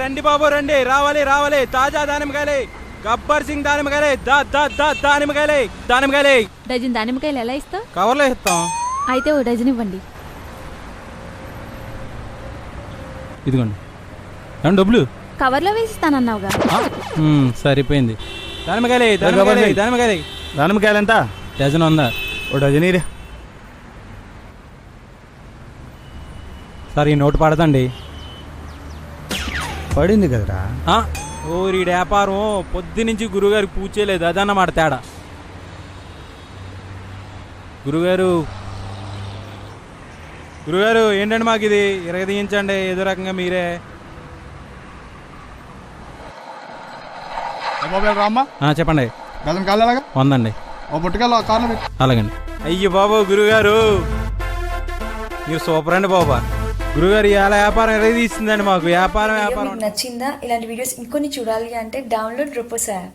రండి బాబు రండి, రావాలి రావాలి, తాజా దానిమ్మకాయలే, గబ్బర్ సింగ్ దానిమ్మకాయలే, దానిమ్మకాయలే దానిమ్మకాయలే. డజన్ దానిమ్మకాయలు ఎలా ఇస్తావు? కవర్లో ఇస్తాం. అయితే ఓ డజన్ ఇవ్వండి. ఇదిగోండి. ఏమన్నా డబ్బులు? కవర్లో వేసిస్తానన్నావుగా. సరిపోయింది. దానిమ్మకాయలే దానిమ్మకాయలే దానిమ్మకాయలే. దానిమ్మకాయలు ఎంత? డజన్ ఉందా? ఓ డజన్ ఇరే. సార్ ఈ నోటు పడదండి. పడింది కదరా. ఓరి వ్యాపారం పొద్దు నుంచి గురుగారికి పూజ చేయలేదు, అదన్నమాట తేడా. గురుగారు గురుగారు ఏంటండి మాకు ఇది ఇరగదీయించండి ఏదో రకంగా మీరే. చెప్పండి. వందండి. అలాగండి. అయ్యో బాబు గురుగారు మీరు సూపర్ అండి బాబా. గురుగారు ఇలా వ్యాపారం ఎరగదీస్తుందండి మాకు. వ్యాపారం నచ్చిందా? ఇలాంటి వీడియోస్ ఇంకొన్ని చూడాలి అంటే డౌన్లోడ్ రూపస్ యాప్.